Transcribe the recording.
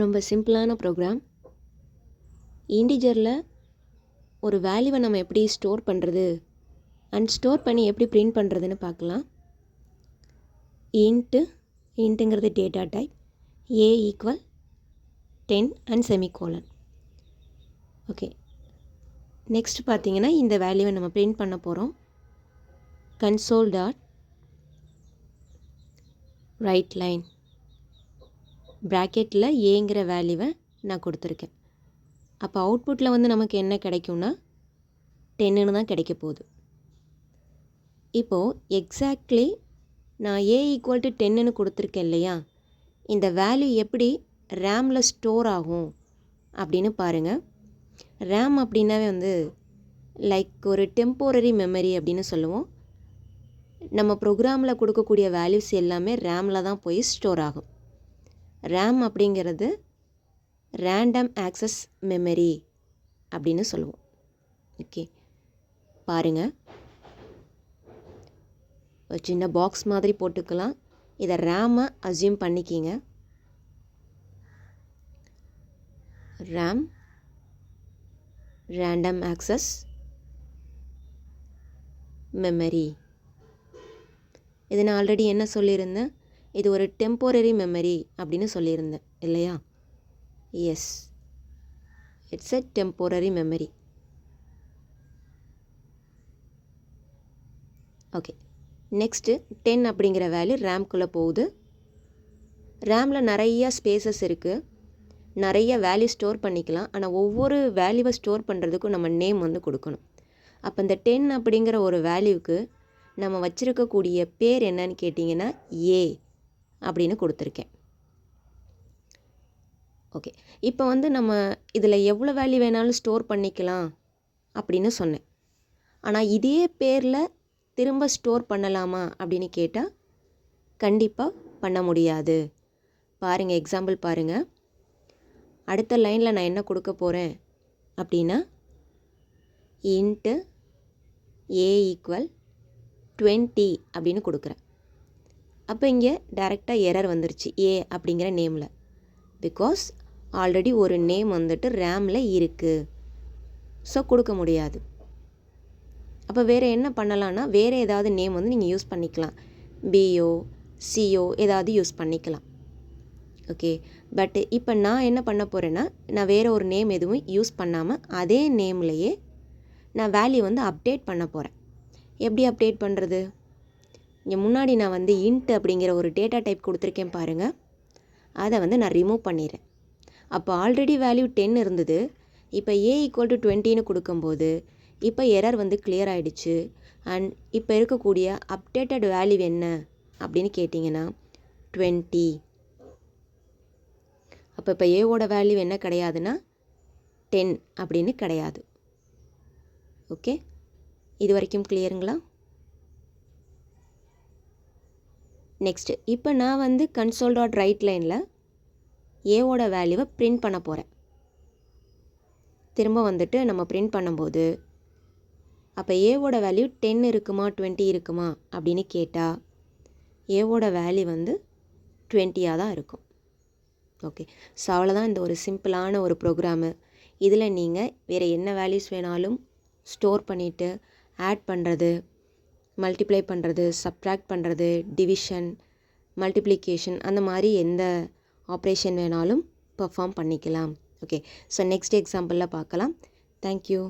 ரொம்ப சிம்பிளான ப்ரோக்ராம். இன்டிஜரில் ஒரு வேல்யூவை நம்ம எப்படி ஸ்டோர் பண்ணுறது அண்ட் ஸ்டோர் பண்ணி எப்படி பிரிண்ட் பண்ணுறதுன்னு பார்க்கலாம். இன்ட்டுங்கிறது data type, a = 10 and semicolon. Okay, next பார்த்தீங்கன்னா இந்த வேல்யூவை நம்ம பிரிண்ட் பண்ண போகிறோம். console.writeLine ப்ராக்கெட்டில் ஏங்கிற வேல்யூவை நான் கொடுத்துருக்கேன். அப்போ அவுட்புட்டில் வந்து நமக்கு என்ன கிடைக்கும்னா 10ன்னு தான் கிடைக்க போகுது. இப்போது எக்ஸாக்ட்லி நான் a = 10ன்னு கொடுத்துருக்கேன் இல்லையா, இந்த வேல்யூ எப்படி ரேமில் ஸ்டோர் ஆகும் அப்படின்னு பாருங்கள். ரேம் அப்படின்னாவே வந்து லைக் ஒரு டெம்போரரி மெமரி அப்படின்னு சொல்லுவோம். நம்ம ப்ரோக்ராமில் கொடுக்கக்கூடிய வேல்யூஸ் எல்லாமே ரேமில் தான் போய் ஸ்டோர் ஆகும். ரேம் அப்படிங்கிறது ரேண்டம் ஆக்சஸ் மெமரி அப்படின்னு சொல்லுவோம். ஓகே, பாருங்கள், ஒரு சின்ன பாக்ஸ் மாதிரி போட்டுக்கலாம். இதை ரேமை அஸ்யூம் பண்ணிக்கிங்க. RAM random access memory. இது நான் ஆல்ரெடி என்ன சொல்லியிருந்தேன், இது ஒரு டெம்போரரி மெமரி அப்படின்னு சொல்லியிருந்தேன் இல்லையா? Yes, it's a temporary memory. Okay, next 10 அப்படிங்கிற வேல்யூ ரேம்குள்ளே போகுது. ரேமில் நிறைய ஸ்பேசஸ் இருக்குது, நிறைய வேல்யூ ஸ்டோர் பண்ணிக்கலாம். ஆனால் ஒவ்வொரு வேல்யூவை ஸ்டோர் பண்ணுறதுக்கும் நம்ம நேம் வந்து கொடுக்கணும். அப்போ இந்த 10 அப்படிங்கிற ஒரு வேல்யூவுக்கு நம்ம வச்சுருக்கக்கூடிய பேர் என்னன்னு கேட்டிங்கன்னா ஏ அப்படின்னு கொடுத்துருக்கேன். ஓகே, இப்போ வந்து நம்ம இதில் எவ்வளோ வேல்யூ வேணாலும் ஸ்டோர் பண்ணிக்கலாம் அப்படின்னு சொன்னேன். ஆனால் இதே பேரில் திரும்ப ஸ்டோர் பண்ணலாமா அப்படின்னு கேட்டால் கண்டிப்பாக பண்ண முடியாது. பாருங்கள், எக்ஸாம்பிள் பாருங்கள். அடுத்த லைனில் நான் என்ன கொடுக்க போகிறேன் அப்படின்னா இன்ட்டு a = 20 அப்படின்னு கொடுக்குறேன். அப்போ இங்கே டைரெக்டாக எரர் வந்துருச்சு a அப்படிங்கிற நேமில். பிகாஸ் ஆல்ரெடி ஒரு நேம் வந்துட்டு ரேமில் இருக்குது, ஸோ கொடுக்க முடியாது. அப்போ வேறு என்ன பண்ணலான்னா வேறு ஏதாவது நேம் வந்து நீங்கள் யூஸ் பண்ணிக்கலாம். பிஓ சிஓ ஏதாவது யூஸ் பண்ணிக்கலாம். ஓகே, பட் இப்போ நான் என்ன பண்ண போகிறேன்னா நான் வேறு ஒரு நேம் எதுவும் யூஸ் பண்ணாமல் அதே நேம்லையே நான் வேல்யூ வந்து அப்டேட் பண்ண போகிறேன். எப்படி அப்டேட் பண்ணுறது? இங்கே முன்னாடி நான் வந்து இன்ட் அப்படிங்கிற ஒரு டேட்டா டைப் கொடுத்துருக்கேன் பாருங்கள், அதை வந்து நான் ரிமூவ் பண்ணிடுறேன். அப்போ ஆல்ரெடி வேல்யூ 10 இருந்தது, இப்போ a = 20ன்னு கொடுக்கும்போது இப்போ எரர் வந்து கிளியர் ஆகிடுச்சு. அண்ட் இப்போ இருக்கக்கூடிய அப்டேட்டட் வேல்யூ என்ன அப்படின்னு கேட்டிங்கன்னா 20. அப்போ இப்போ ஏவோட வேல்யூ என்ன கிடையாதுன்னா 10 அப்படின்னு கிடையாது. ஓகே, இது வரைக்கும் கிளியருங்களா? நெக்ஸ்ட்டு இப்போ நான் வந்து console.writeLineல ஏவோட வேல்யூவை பிரிண்ட் பண்ண போகிறேன். திரும்ப வந்துட்டு நம்ம பிரிண்ட் பண்ணும்போது அப்போ ஏவோட வேல்யூ 10 இருக்குமா 20 இருக்குமா அப்படின்னு கேட்டால் ஏவோட வேல்யூ வந்து 20 தான் இருக்கும். ஓகே, ஸோ அவ்வளோதான் இந்த ஒரு சிம்பிளான ஒரு ப்ரோக்ராமு. இதில் நீங்கள் வேறு என்ன வேல்யூஸ் வேணாலும் ஸ்டோர் பண்ணிவிட்டு ஆட் பண்ணுறது, மல்டிப்ளை பண்ணுறது, சப்ட்ராக்ட் பண்ணுறது, டிவிஷன், மல்டிப்ளிகேஷன், அந்த மாதிரி எந்த ஆப்ரேஷன் வேணாலும் பெர்ஃபார்ம் பண்ணிக்கலாம். ஓகே, ஸோ நெக்ஸ்ட் எக்ஸாம்பிளில் பார்க்கலாம். தேங்க்யூ.